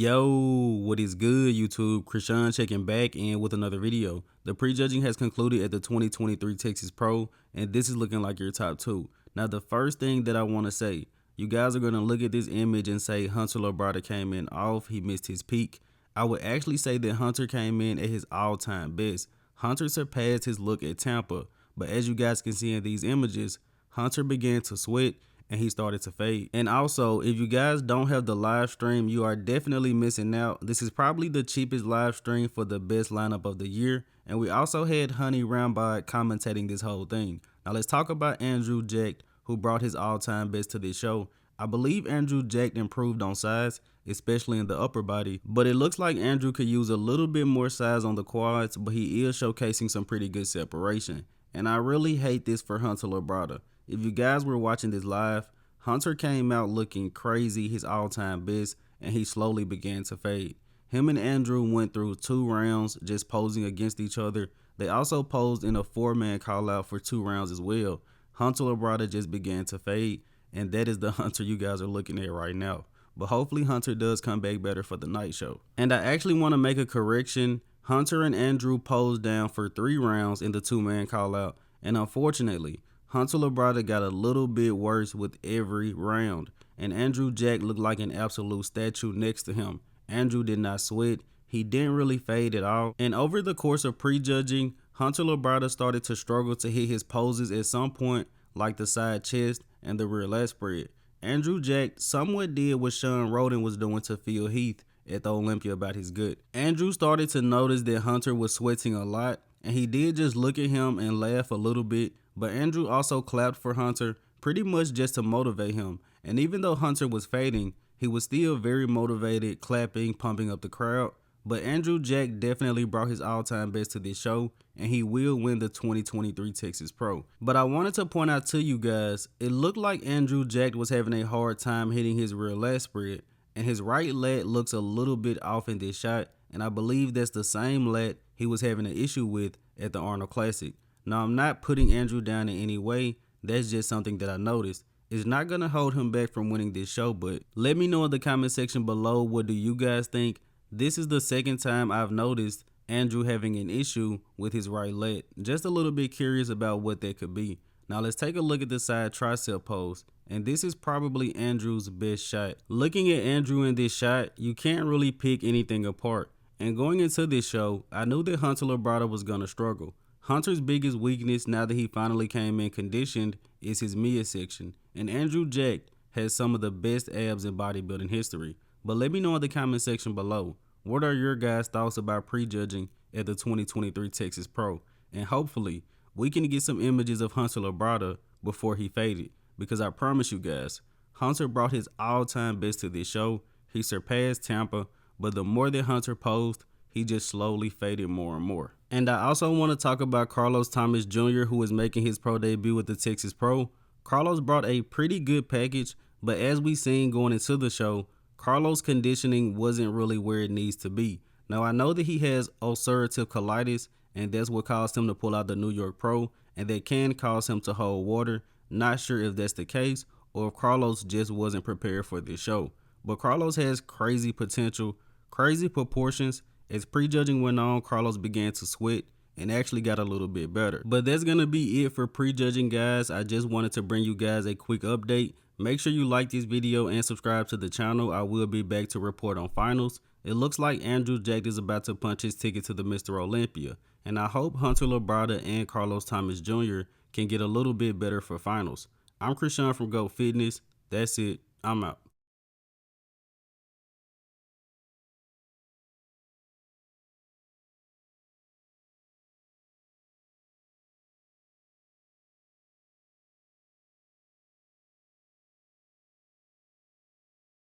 Yo, what is good, YouTube? Krishan checking back in with another video. The prejudging has concluded at the 2023 Texas Pro, and this is looking like your top two. Now, the first thing that I want to say, you guys are going to look at this image and say Hunter Labrada came in off, he missed his peak. I would actually say that Hunter came in at his all-time best. Hunter surpassed his look at Tampa, but as you guys can see in these images, Hunter began to sweat and he started to fade. And also, if you guys don't have the live stream, you are definitely missing out. This is probably the cheapest live stream for the best lineup of the year. And we also had Honey Rambod commentating this whole thing. Now let's talk about Andrew Jack, who brought his all-time best to this show. I believe Andrew Jack improved on size, especially in the upper body, but it looks like Andrew could use a little bit more size on the quads, but he is showcasing some pretty good separation. And I really hate this for Hunter Labrada. If you guys were watching this live, Hunter came out looking crazy, his all-time best, and he slowly began to fade. Him and Andrew went through 2 rounds just posing against each other. They also posed in a 4-man call-out for 2 rounds as well. Hunter Labrada just began to fade, and that is the Hunter you guys are looking at right now. But hopefully Hunter does come back better for the night show. And I actually want to make a correction. Hunter and Andrew posed down for 3 rounds in the 2-man call-out, and unfortunately, Hunter Labrada got a little bit worse with every round, and Andrew Jack looked like an absolute statue next to him. Andrew did not sweat, he didn't really fade at all, and over the course of prejudging, Hunter Labrada started to struggle to hit his poses at some point, like the side chest and the rear lat spread. Andrew Jack somewhat did what Sean Roden was doing to Phil Heath at the Olympia about his gut. Andrew started to notice that Hunter was sweating a lot, and he did just look at him and laugh a little bit, but Andrew also clapped for Hunter pretty much just to motivate him. And even though Hunter was fading, he was still very motivated, clapping, pumping up the crowd. But Andrew Jack definitely brought his all-time best to this show, and he will win the 2023 Texas Pro. But I wanted to point out to you guys, it looked like Andrew Jack was having a hard time hitting his rear lat spread, and his right lat looks a little bit off in this shot, and I believe that's the same lat he was having an issue with at the Arnold Classic. Now, I'm not putting Andrew down in any way, that's just something that I noticed. It's not going to hold him back from winning this show, but let me know in the comment section below, what do you guys think? This is the second time I've noticed Andrew having an issue with his right lat. Just a little bit curious about what that could be. Now let's take a look at the side tricep pose, and this is probably Andrew's best shot. Looking at Andrew in this shot, you can't really pick anything apart. And going into this show, I knew that Hunter Labrada was going to struggle. Hunter's biggest weakness now that he finally came in conditioned is his midsection, and Andrew Jack has some of the best abs in bodybuilding history. But let me know in the comment section below, what are your guys' thoughts about prejudging at the 2023 Texas Pro? And hopefully we can get some images of Hunter Labrada before he faded, because I promise you guys, Hunter brought his all-time best to this show. He surpassed Tampa, but the more that Hunter posed, he just slowly faded more and more. And I also want to talk about Carlos Thomas Jr., who is making his pro debut with the Texas Pro. Carlos brought a pretty good package, but as we seen going into the show, Carlos' conditioning wasn't really where it needs to be. Now, I know that he has ulcerative colitis, and that's what caused him to pull out the New York Pro, and that can cause him to hold water. Not sure if that's the case, or if Carlos just wasn't prepared for this show. But Carlos has crazy potential, crazy proportions. As prejudging went on, Carlos began to sweat and actually got a little bit better. But that's going to be it for prejudging, guys. I just wanted to bring you guys a quick update. Make sure you like this video and subscribe to the channel. I will be back to report on finals. It looks like Andrew Jack is about to punch his ticket to the Mr. Olympia. And I hope Hunter Labrada and Carlos Thomas Jr. can get a little bit better for finals. I'm Krishan from Go Fitness. That's it. I'm out.